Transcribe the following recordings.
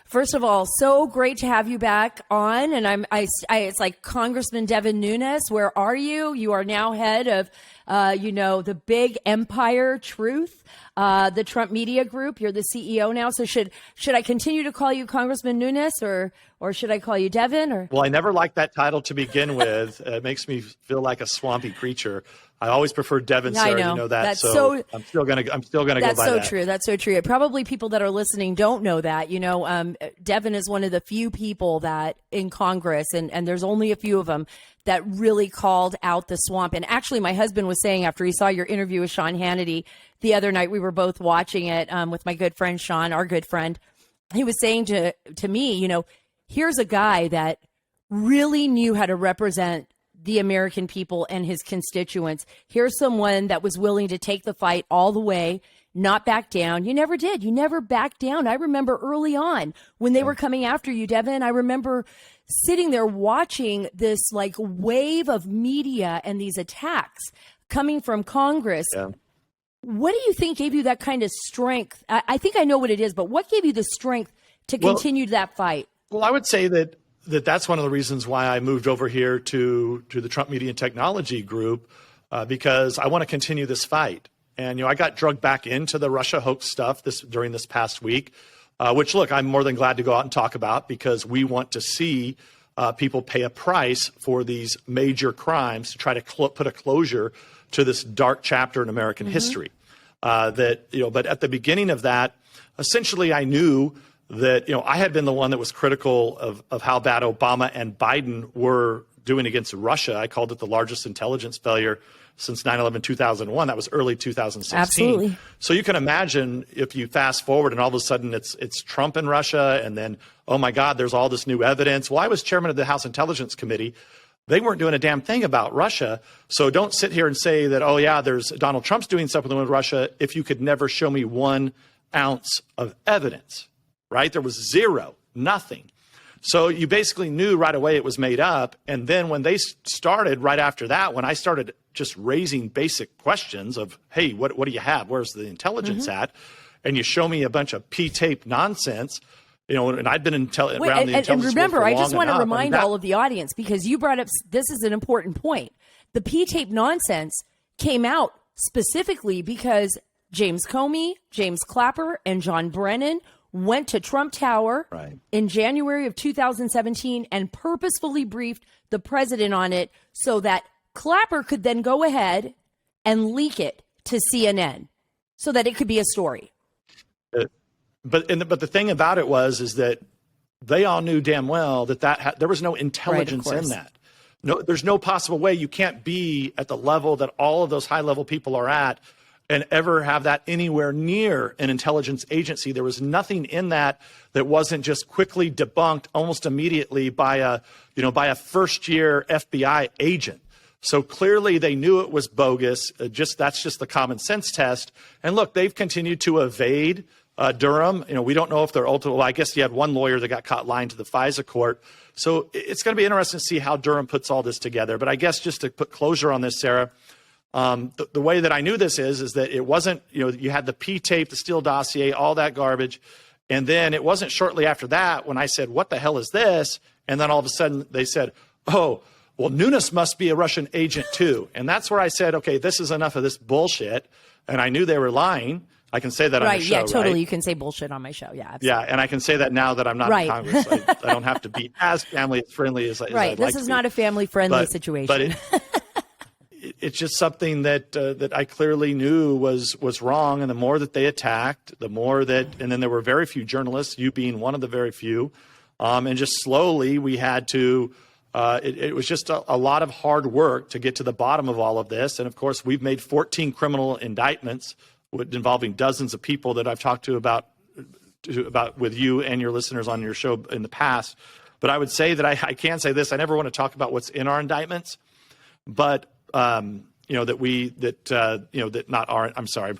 First of all, so great to have you back on. And it's like Congressman Devin Nunes. Where are you? You are now head of, the big empire Truth, the Trump Media Group. You're the CEO now. So should I continue to call you Congressman Nunes or should I call you Devin? Or well, I never liked that title to begin with. It makes me feel like a swampy creature. I always prefer Devin, Sara. I know. You know that. That's so I'm still gonna go by that. That's so true. That's so true. Probably people that are listening don't know that. Devin is one of the few people that in Congress, and there's only a few of them, that really called out the swamp. And actually, my husband was saying after he saw your interview with Sean Hannity the other night, we were both watching it with my good friend Sean, our good friend. He was saying to me, here's a guy that really knew how to represent the American people and his constituents. Here's someone that was willing to take the fight all the way, not back down. You never did. You never backed down. I remember early on when they were coming after you, Devin, I remember sitting there watching this like wave of media and these attacks coming from Congress. Yeah. What do you think gave you that kind of strength? I think I know what it is, but what gave you the strength to continue that fight? Well, I would say that's one of the reasons why I moved over here to the Trump Media and Technology Group, because I want to continue this fight. And, I got drugged back into the Russia hoax stuff during this past week, which, look, I'm more than glad to go out and talk about, because we want to see people pay a price for these major crimes to try to put a closure to this dark chapter in American history. But at the beginning of that, essentially I knew that, I had been the one that was critical of how bad Obama and Biden were doing against Russia. I called it the largest intelligence failure since 9/11, 2001. That was early 2016. Absolutely. So you can imagine if you fast forward and all of a sudden it's Trump and Russia, and then, oh my God, there's all this new evidence. Well, I was chairman of the House Intelligence Committee. They weren't doing a damn thing about Russia. So don't sit here and say that, oh yeah, there's Donald Trump's doing something with Russia, if you could never show me 1 ounce of evidence. Right? There was zero, nothing. So you basically knew right away it was made up. And then when they started right after that, when I started just raising basic questions of, hey, what do you have? Where's the intelligence at? And you show me a bunch of P-tape nonsense, and I'd been around the intelligence and remember, world for I just want to remind all of the audience, because you brought up, this is an important point. The P-tape nonsense came out specifically because James Comey, James Clapper, and John Brennan went to Trump Tower in January of 2017 and purposefully briefed the president on it so that Clapper could then go ahead and leak it to CNN so that it could be a story. But the thing about it is that they all knew damn well that there was no intelligence in that. No, there's no possible way. You can't be at the level that all of those high level people are at and ever have that anywhere near an intelligence agency. There was nothing in that wasn't just quickly debunked almost immediately by a first-year FBI agent. So clearly they knew it was bogus. That's just the common sense test. And look, they've continued to evade Durham. We don't know if they're ultimately. Well, I guess you had one lawyer that got caught lying to the FISA court. So it's going to be interesting to see how Durham puts all this together. But I guess just to put closure on this, Sara. The way that I knew this is that it wasn't, you had the P-tape, the Steele dossier, all that garbage. And then it wasn't shortly after that when I said, what the hell is this? And then all of a sudden they said, oh, well, Nunes must be a Russian agent too. And that's where I said, okay, this is enough of this bullshit. And I knew they were lying. I can say that on the show, yeah, totally. Right? You can say bullshit on my show. Yeah, absolutely. Yeah, and I can say that now that I'm not in Congress. I don't have to be as family friendly as I'd like to be. This is not a family-friendly situation. But it's just something that I clearly knew was wrong. And the more that they attacked, the more that, and then there were very few journalists, you being one of the very few. And just slowly we had to, it was just a lot of hard work to get to the bottom of all of this. And of course, we've made 14 criminal indictments involving dozens of people that I've talked to about with you and your listeners on your show in the past. But I would say that I can say this. I never want to talk about what's in our indictments, but I'm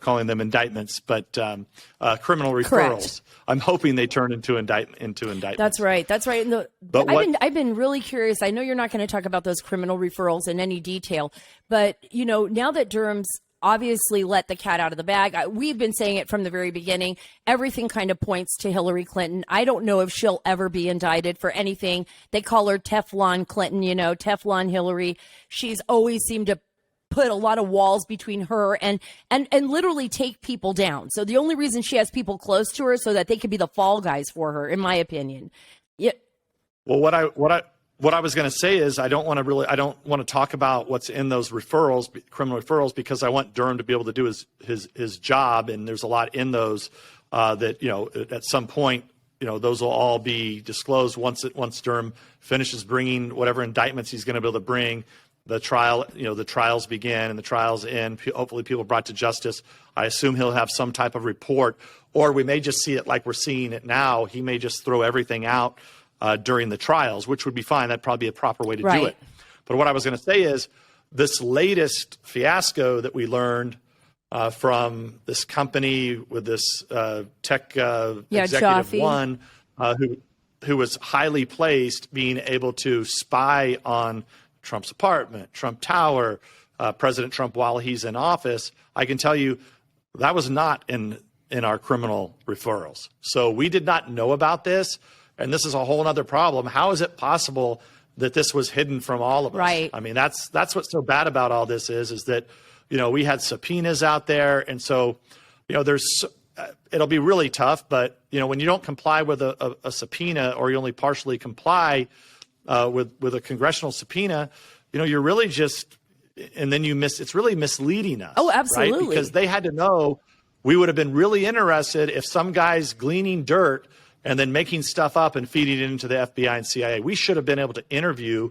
calling them indictments, but criminal referrals. Correct. I'm hoping they turn into indictments. That's right. And I've been really curious. I know you're not going to talk about those criminal referrals in any detail, but now that Durham's obviously let the cat out of the bag. We've been saying it from the very beginning. Everything kind of points to Hillary Clinton. I don't know if she'll ever be indicted for anything. They call her Teflon Clinton, Teflon Hillary. She's always seemed to put a lot of walls between her and literally take people down. So the only reason she has people close to her is so that they could be the fall guys for her, in my opinion. Yeah. Well, what I was going to say is I don't want to talk about what's in those referrals, criminal referrals, because I want Durham to be able to do his job, and there's a lot in those that at some point those will all be disclosed once Durham finishes bringing whatever indictments he's going to be able to bring. The trial, the trials begin and the trials end. Hopefully, people are brought to justice. I assume he'll have some type of report, or we may just see it like we're seeing it now. He may just throw everything out during the trials, which would be fine. That'd probably be a proper way to do it. But what I was going to say is this latest fiasco that we learned from this company with this tech executive one who was highly placed, being able to spy on Trump's apartment, Trump Tower, President Trump while he's in office. I can tell you that was not in our criminal referrals. So we did not know about this. And this is a whole other problem. How is it possible that this was hidden from all of us? Right. I mean, that's what's so bad about all this is that, we had subpoenas out there. And so, it'll be really tough. But, when you don't comply with a subpoena, or you only partially comply with a congressional subpoena, you're really just, and then it's really misleading us. Oh, absolutely. Right? Because they had to know. We would have been really interested if some guy's gleaning dirt and then making stuff up and feeding it into the FBI and CIA. We should have been able to interview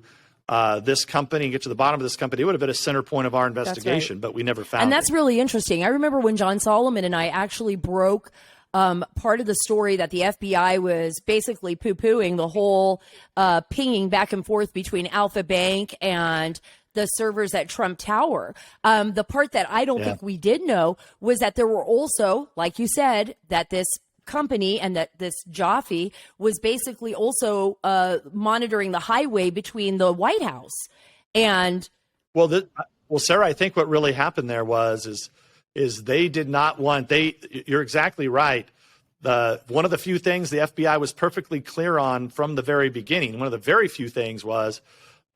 this company and get to the bottom of this company. It would have been a center point of our investigation, but we never found it. And that's really interesting. I remember when John Solomon and I actually broke part of the story that the FBI was basically poo-pooing the whole pinging back and forth between Alpha Bank and the servers at Trump Tower. The part that I don't think we did know was that there were also, like you said, that this company and that this Jaffe was basically also monitoring the highway between the White House and. Well, Sarah, I think what really happened there is they did not want. You're exactly right. One of the few things the FBI was perfectly clear on from the very beginning. One of the very few things was.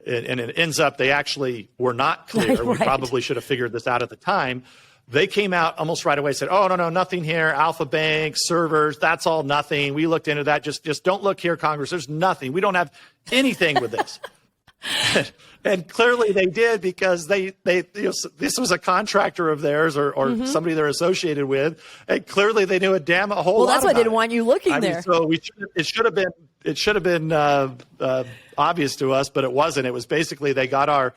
And it ends up they actually were not clear. Right. We probably should have figured this out at the time. They came out almost right away, said, "Oh, no, nothing here. Alpha Bank, servers, that's all nothing. We looked into that. Just don't look here, Congress. There's nothing. We don't have anything with this." And clearly they did, because this was a contractor of theirs or somebody they're associated with. And clearly they knew a whole lot. Well, that's why they didn't want you looking there. So it should have been obvious to us, but it wasn't. It was basically they got our,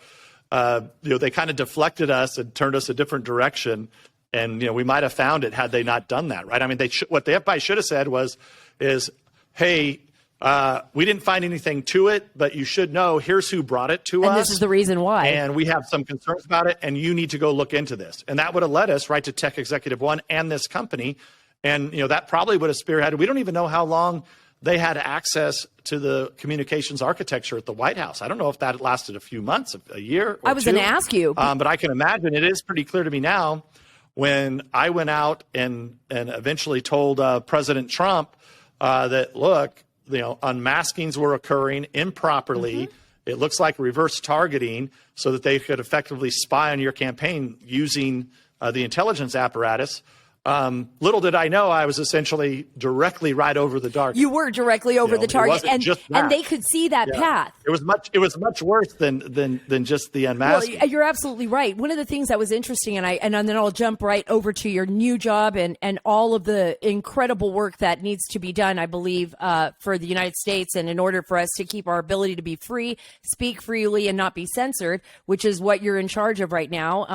they kind of deflected us and turned us a different direction. And, we might have found it had they not done that, right? I mean, what the FBI should have said is, hey, we didn't find anything to it, but you should know, here's who brought it to us. And this is the reason why. And we have some concerns about it, and you need to go look into this. And that would have led us right to Tech Executive One and this company. And, that probably would have spearheaded. We don't even know how long they had access to the communications architecture at the White House. I don't know if that lasted a few months, a year or I was going to ask you. But I can imagine it is pretty clear to me now when I went out and eventually told President Trump that, look, unmaskings were occurring improperly. It looks like reverse targeting so that they could effectively spy on your campaign using the intelligence apparatus. Little did I know I was essentially directly right over the target. You were directly over the target, and they could see that path. It was much worse than just the unmasking. Well, you're absolutely right. One of the things that was interesting, and then I'll jump right over to your new job and all of the incredible work that needs to be done, I believe, for the United States, and in order for us to keep our ability to be free, speak freely, and not be censored, which is what you're in charge of right now.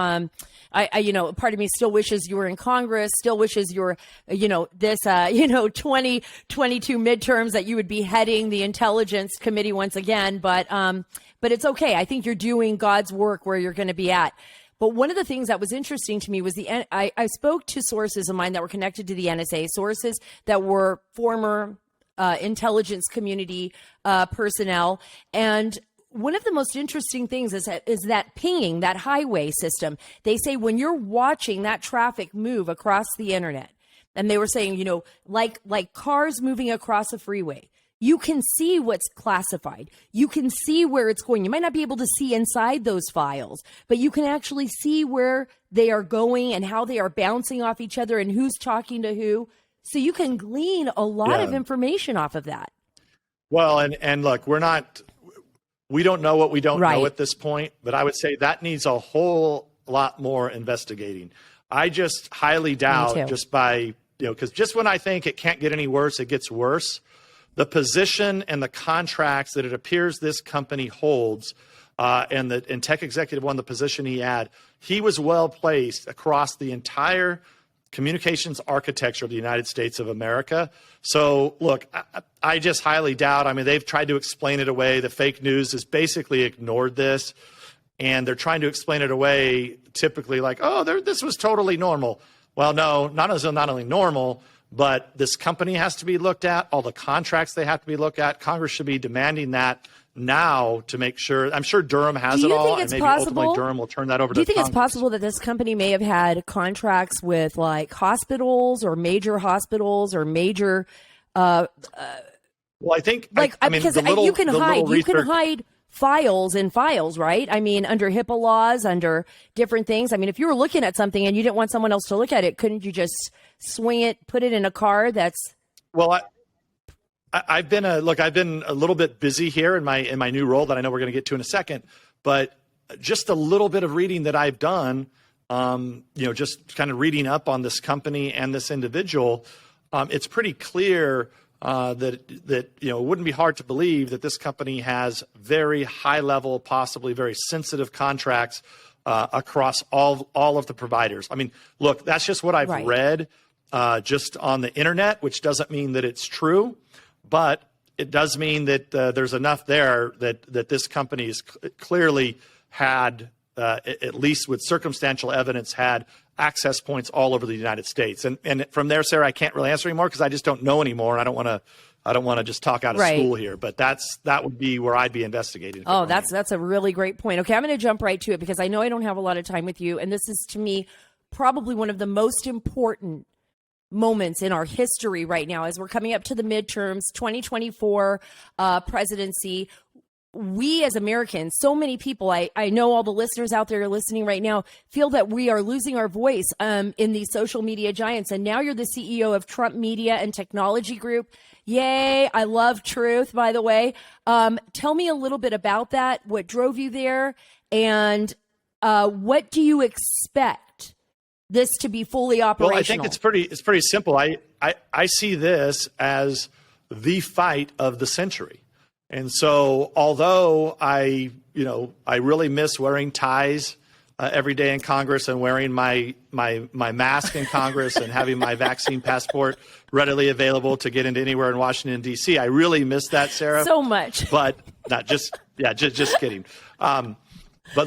Part of me still wishes you were in Congress. Still wishes you were, this 2022 midterms that you would be heading the Intelligence Committee once again. But it's okay. I think you're doing God's work where you're going to be at. But one of the things that was interesting to me was I spoke to sources of mine that were connected to the NSA, sources that were former intelligence community personnel, and one of the most interesting things is that pinging, that highway system. They say when you're watching that traffic move across the internet, and they were saying, you know, like cars moving across a freeway, you can see what's classified. You can see where it's going. You might not be able to see inside those files, but you can actually see where they are going and how they are bouncing off each other and who's talking to who. So you can glean a lot of information off of that. Well, and look, we don't know what we don't know at this point, but I would say that needs a whole lot more investigating. I just highly doubt, just by, you know, because just when I think it can't get any worse, it gets worse. The position and the contracts that it appears this company holds, and Tech Executive One, the position he had, he was well placed across the entire communications architecture of the United States of America. So, look, I just highly doubt. I mean, they've tried to explain it away. The fake news has basically ignored this, and they're trying to explain it away typically like, oh, this was totally normal. Well, no, not only normal, but this company has to be looked at. All the contracts, they have to be looked at. Congress should be demanding that now to make sure. I'm sure Durham has it all, and maybe ultimately Durham will turn that over to Congress. Do you think it's possible that this company may have had contracts with like hospitals or major well, I think because you can hide files in files, right? I mean, under HIPAA laws, under different things. I mean, if you were looking at something and you didn't want someone else to look at it, couldn't you just swing it, put it in a car? Well, I've been a little bit busy here in my new role that I know we're going to get to in a second, but just a little bit of reading that I've done, just kind of reading up on this company and this individual, it's pretty clear that it wouldn't be hard to believe that this company has very high level, possibly very sensitive contracts across all of the providers. I mean, look, that's just what I've read just on the internet, which doesn't mean that it's true, but it does mean that there's enough there that this company has clearly had, at least with circumstantial evidence, had access points all over the United States. And from there, Sarah, I can't really answer anymore because I just don't know anymore. And I don't want to just talk out of school here, but that would be where I'd be investigating. Oh, that's a really great point. Okay, I'm going to jump right to it because I know I don't have a lot of time with you. And this is, to me, probably one of the most important moments in our history right now as we're coming up to the midterms, 2024 presidency. We as Americans, so many people, I know all the listeners out there listening right now, feel that we are losing our voice in these social media giants. And now you're the CEO of Trump Media and Technology Group. Yay. I love truth, by the way. Tell me a little bit about that, what drove you there, and what do you expect this to be fully operational? Well, I think it's pretty simple. I see this as the fight of the century. And so although I really miss wearing ties every day in Congress and wearing my mask in Congress and having my vaccine passport readily available to get into anywhere in Washington, D.C., I really miss that, Sarah. So much. But not just kidding. But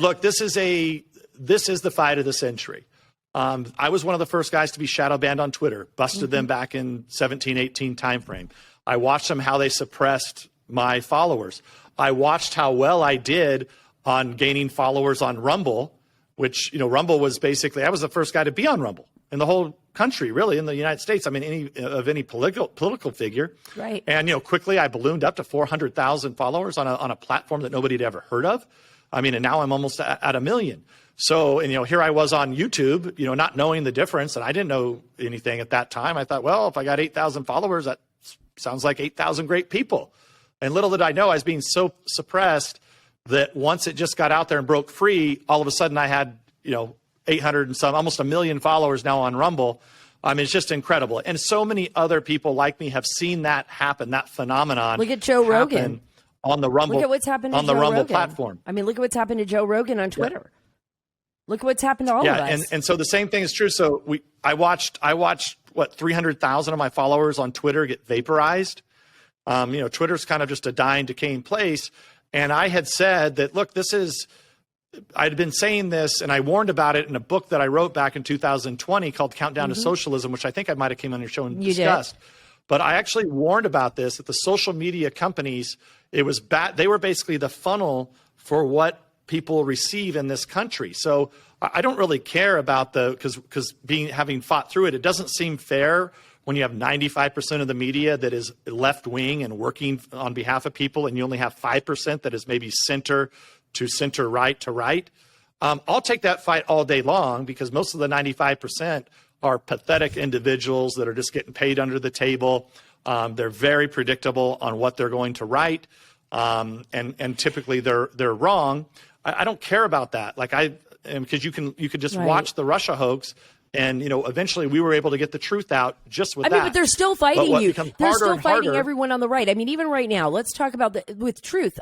look, this is the fight of the century. I was one of the first guys to be shadow banned on Twitter, busted them back in 17, 18 timeframe. I watched them, how they suppressed my followers. I watched how well I did on gaining followers on Rumble, which, Rumble was basically, I was the first guy to be on Rumble in the whole country, really, in the United States. I mean, any political figure. Right. And, quickly I ballooned up to 400,000 followers on a platform that nobody had ever heard of. I mean, and now I'm almost at 1 million. So, and, here I was on YouTube, not knowing the difference, and I didn't know anything at that time. I thought, well, if I got 8,000 followers, that sounds like 8,000 great people. And little did I know I was being so suppressed that once it just got out there and broke free, all of a sudden I had, 800 and some, almost 1 million followers now on Rumble. I mean, it's just incredible. And so many other people like me have seen that happen, that phenomenon. Look at Joe Rogan on the Rumble. Look at what's happened to on the Joe Rumble Rogan platform. I mean, look at what's happened to Joe Rogan on Twitter. Yeah. Look at what's happened to all of us. And so the same thing is true. So I watched what 300,000 of my followers on Twitter get vaporized. Twitter's kind of just a dying, decaying place. And I had said that, look, I'd been saying this, and I warned about it in a book that I wrote back in 2020 called Countdown to Socialism, which I think I might have came on your show and discussed. But I actually warned about this, that the social media companies, it was bad. They were basically the funnel for what people receive in this country. So I don't really care about because having fought through it, it doesn't seem fair when you have 95% of the media that is left wing and working on behalf of people, and you only have 5% that is maybe center to center, right to right. I'll take that fight all day long, because most of the 95% are pathetic individuals that are just getting paid under the table. They're very predictable on what they're going to write, and typically they're wrong. I don't care about that. Because you could just watch the Russia hoax, and eventually we were able to get the truth out just with that. But they're still fighting you. They're still fighting everyone on the right. I mean, even right now, let's talk about with truth.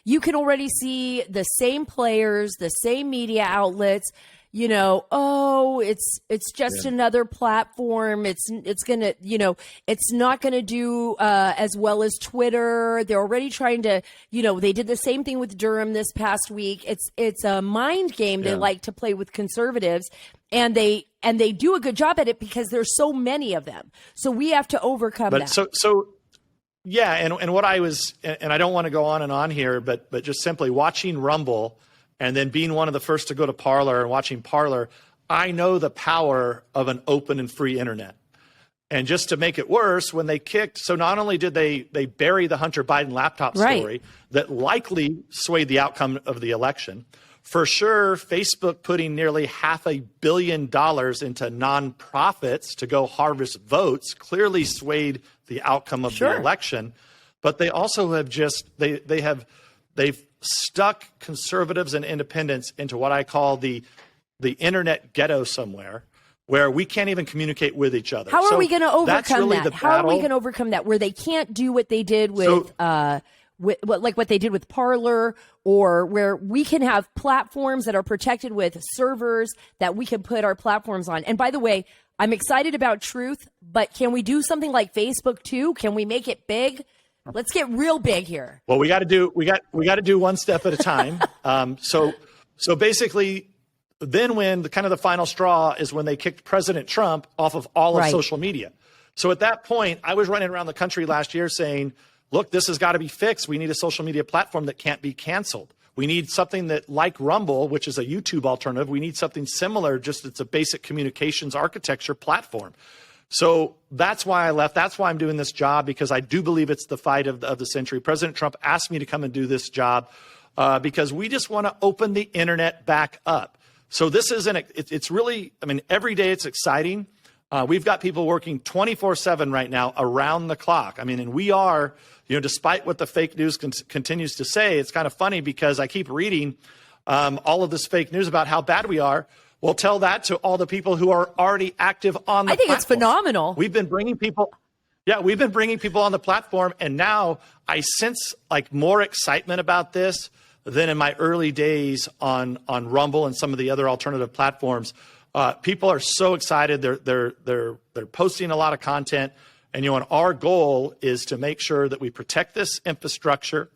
You can already see the same players, the same media outlets. It's just another platform. It's gonna, it's not gonna do as well as Twitter. They're already trying to, they did the same thing with Durham this past week. It's a mind game they like to play with conservatives, and they do a good job at it because there's so many of them. So we have to overcome that. Yeah, and what I was, and I don't want to go on and on here, but just simply watching Rumble, and then being one of the first to go to Parler and watching Parler, I know the power of an open and free internet. And just to make it worse, when they kicked, so not only did they bury the Hunter Biden laptop story that likely swayed the outcome of the election, for sure, Facebook putting nearly $500 million into nonprofits to go harvest votes clearly swayed the outcome of the election. But they also have they've stuck conservatives and independents into what I call the internet ghetto somewhere, where we can't even communicate with each other. How are we going to overcome that? How are we going to overcome that, where they can't do what they did with what they did with Parler, or where we can have platforms that are protected with servers that we can put our platforms on? And by the way, I'm excited about truth, but can we do something like Facebook too? Can we make it big? Let's get real big here. Well, we got to do one step at a time. So basically, then when the final straw is when they kicked President Trump off of all of social media. So at that point, I was running around the country last year saying, look, this has got to be fixed. We need a social media platform that can't be canceled. We need something that, like Rumble, which is a YouTube alternative, we need something similar, just it's a basic communications architecture platform. So that's why I left. That's why I'm doing this job, because I do believe it's the fight of the century. President Trump asked me to come and do this job because we just want to open the internet back up. So this isn't, it's really, every day it's exciting. We've got people working 24/7 right now around the clock. And we are, despite what the fake news continues to say, it's kind of funny because I keep reading all of this fake news about how bad we are. We'll tell that to all the people who are already active on the platform. I think it's phenomenal. We've been bringing people on the platform, and now I sense more excitement about this than in my early days on Rumble and some of the other alternative platforms. People are so excited. They're posting a lot of content, and and our goal is to make sure that we protect this infrastructure.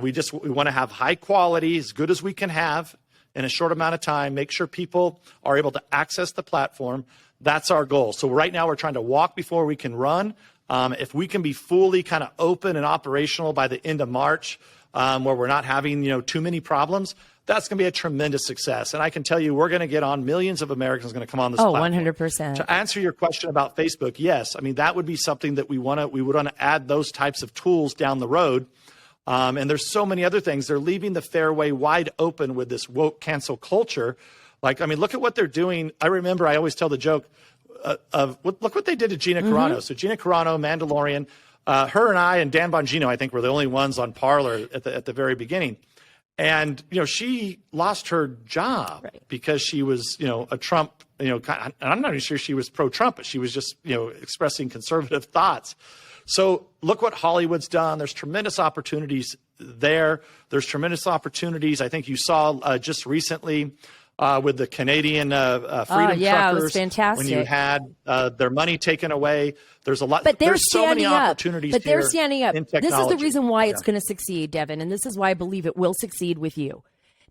We want to have high quality, as good as we can have in a short amount of time, make sure people are able to access the platform. That's our goal. So right now we're trying to walk before we can run. If we can be fully kind of open and operational by the end of March, where we're not having, too many problems, that's going to be a tremendous success. And I can tell you, we're going to get on, millions of Americans going to come on this platform. 100%. To answer your question about Facebook, yes. That would be something that we would want to add those types of tools down the road. And there's so many other things. They're leaving the fairway wide open with this woke cancel culture. Look at what they're doing. I remember I always tell the joke look what they did to Gina Carano. So Gina Carano, Mandalorian, her and I and Dan Bongino, I think, were the only ones on Parler at the very beginning. And, she lost her job because she was, a Trump, and I'm not even sure she was pro-Trump, but she was just, expressing conservative thoughts. So look what Hollywood's done. There's tremendous opportunities there. There's tremendous opportunities. I think you saw just recently with the Canadian freedom truckers. It was fantastic. When you had their money taken away. There's a lot. But there's so many opportunities. But they're standing up. In this is the reason why it's going to succeed, Devin, and this is why I believe it will succeed with you.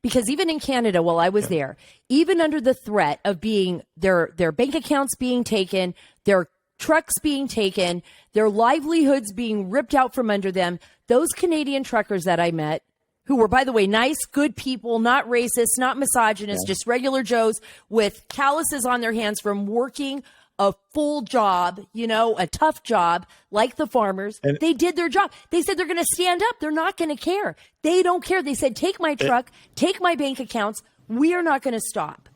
Because even in Canada, while I was there, even under the threat of being their bank accounts being taken, their trucks being taken, their livelihoods being ripped out from under them. Those Canadian truckers that I met, who were, by the way, nice, good people, not racist, not misogynist, just regular Joes with calluses on their hands from working a full job, a tough job like the farmers. And they did their job. They said they're going to stand up. They're not going to care. They don't care. They said, take my truck, take my bank accounts. We are not going to stop.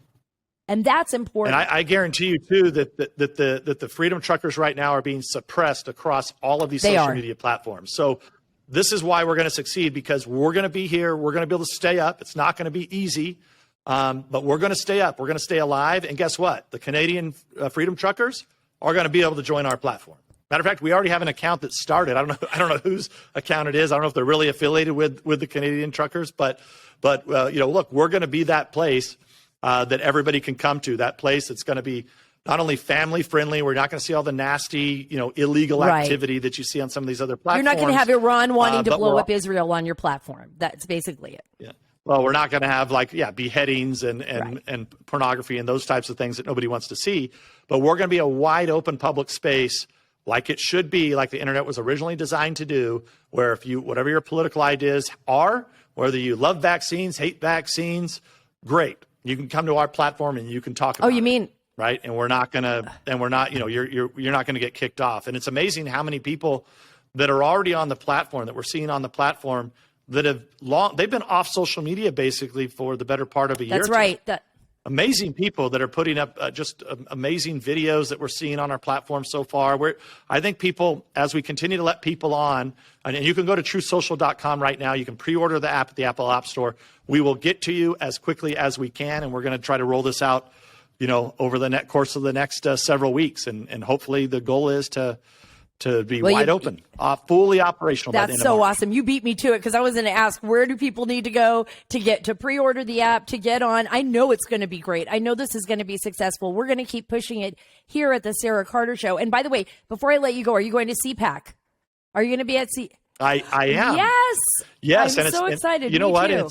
And that's important. And I guarantee you, too, that the freedom truckers right now are being suppressed across all of these social media platforms. So this is why we're going to succeed, because we're going to be here. We're going to be able to stay up. It's not going to be easy, but we're going to stay up. We're going to stay alive. And guess what? The Canadian freedom truckers are going to be able to join our platform. Matter of fact, we already have an account that started. I don't know whose account it is. I don't know if they're really affiliated with the Canadian truckers, but look, we're going to be that place that everybody can come to, that place that's going to be not only family friendly. We're not going to see all the nasty, illegal activity that you see on some of these other platforms. You're not going to have Iran wanting to blow up Israel on your platform. That's basically it. Yeah. Well, we're not going to have beheadings and pornography and those types of things that nobody wants to see. But we're going to be a wide open public space, like it should be, like the internet was originally designed to do, where whatever your political ideas are, whether you love vaccines, hate vaccines, great. You can come to our platform and you can talk about it. Right. And we're not going to, you're not going to get kicked off. And it's amazing how many people that are already on the platform, that we're seeing on the platform, that they've been off social media basically for the better part of a year. That's right. Amazing people that are putting up just amazing videos that we're seeing on our platform so far. I think people, as we continue to let people on, and you can go to truthsocial.com right now. You can pre-order the app at the Apple App Store. We will get to you as quickly as we can, and we're going to try to roll this out, over the course of the next several weeks. And hopefully the goal is to be wide open, fully operational. That's so awesome. You beat me to it, because I was going to ask, where do people need to go to pre-order the app, to get on? I know it's going to be great. I know this is going to be successful. We're going to keep pushing it here at the Sara Carter Show. And by the way, before I let you go, are you going to CPAC? Are you going to be at I am. Yes. I'm so excited. You know what? Too.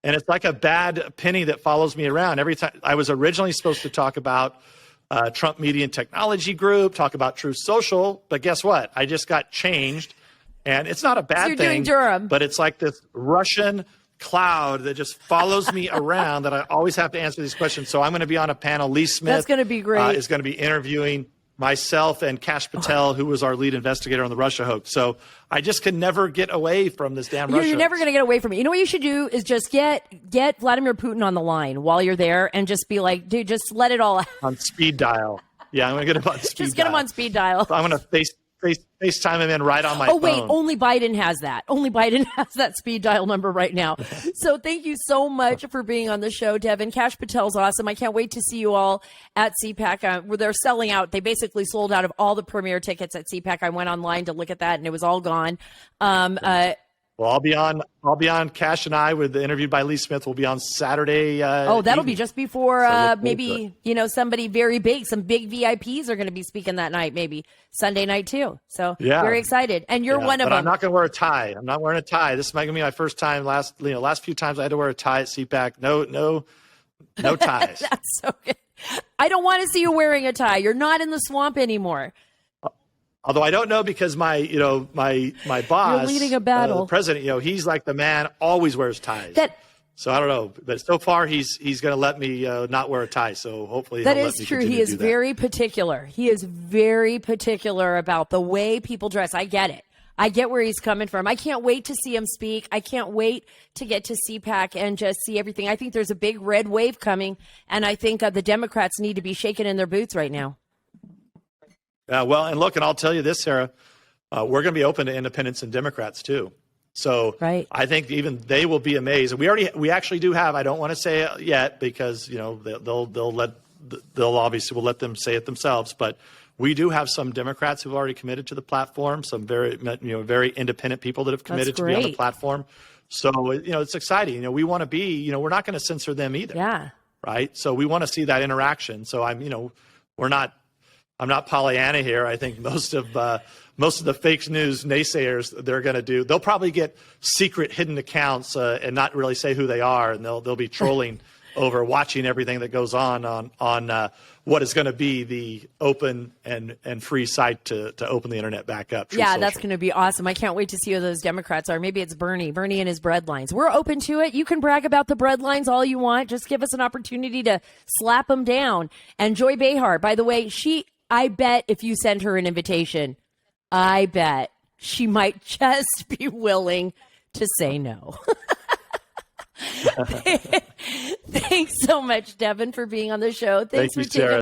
It's like a bad penny that follows me around every time. I was originally supposed to talk about Trump Media and Technology Group, talk about Truth Social, but guess what? I just got changed, and it's not a bad thing. You're doing Durham, but it's like this Russian cloud that just follows me around, that I always have to answer these questions. So I'm going to be on a panel. Lee Smith, that's going to be great, is going to be interviewing myself and Kash Patel, who was our lead investigator on the Russia hoax. So I just can never get away from this damn Russia. You're never going to get away from it. You know what you should do is just get Vladimir Putin on the line while you're there, and just be like, dude, just let it all out. On speed dial. Yeah, I'm going to get him on speed dial. Just get him on speed dial. So I'm going to FaceTime him in right on my phone. Oh, wait, only Biden has that. Only Biden has that speed dial number right now. So thank you so much for being on the show, Devin. Kash Patel's awesome. I can't wait to see you all at CPAC. Where they're selling out. They basically sold out of all the premier tickets at CPAC. I went online to look at that, and it was all gone. Well, I'll be on Kash and I with the interview by Lee Smith. We'll be on Saturday. That'll evening. be just before maybe, somebody very big. Some big VIPs are going to be speaking that night, maybe Sunday night too. So very excited. And you're one of them. I'm not going to wear a tie. I'm not wearing a tie. This might be my first time. Last few times I had to wear a tie at CPAC. No ties. That's so good. I don't want to see you wearing a tie. You're not in the swamp anymore. Although I don't know, because my boss, you're leading a battle. The president, he's like the man, always wears ties. So I don't know, but so far he's going to let me not wear a tie. So hopefully that is true. He is very particular. He is very particular about the way people dress. I get it. I get where he's coming from. I can't wait to see him speak. I can't wait to get to CPAC and just see everything. I think there's a big red wave coming, and I think the Democrats need to be shaking in their boots right now. Well, and look, and I'll tell you this, Sarah, we're going to be open to independents and Democrats too. So I think even they will be amazed. We actually do have, I don't want to say it yet, because, we'll let them say it themselves, but we do have some Democrats who've already committed to the platform, some very independent people that have committed to be on the platform. So, it's exciting. We want to be, we're not going to censor them either. Yeah. Right. So we want to see that interaction. So I'm not Pollyanna here. I think most of the fake news naysayers, they'll probably get secret hidden accounts and not really say who they are, and they'll be trolling over watching everything that goes on what is going to be the open and free site to open the internet back up. Yeah, that's going to be awesome. I can't wait to see who those Democrats are. Maybe it's Bernie and his bread lines. We're open to it. You can brag about the bread lines all you want. Just give us an opportunity to slap them down. And Joy Behar, by the way, I bet if you send her an invitation, I bet she might just be willing to say no. Thanks so much, Devin, for being on the show. Thank you, Sarah.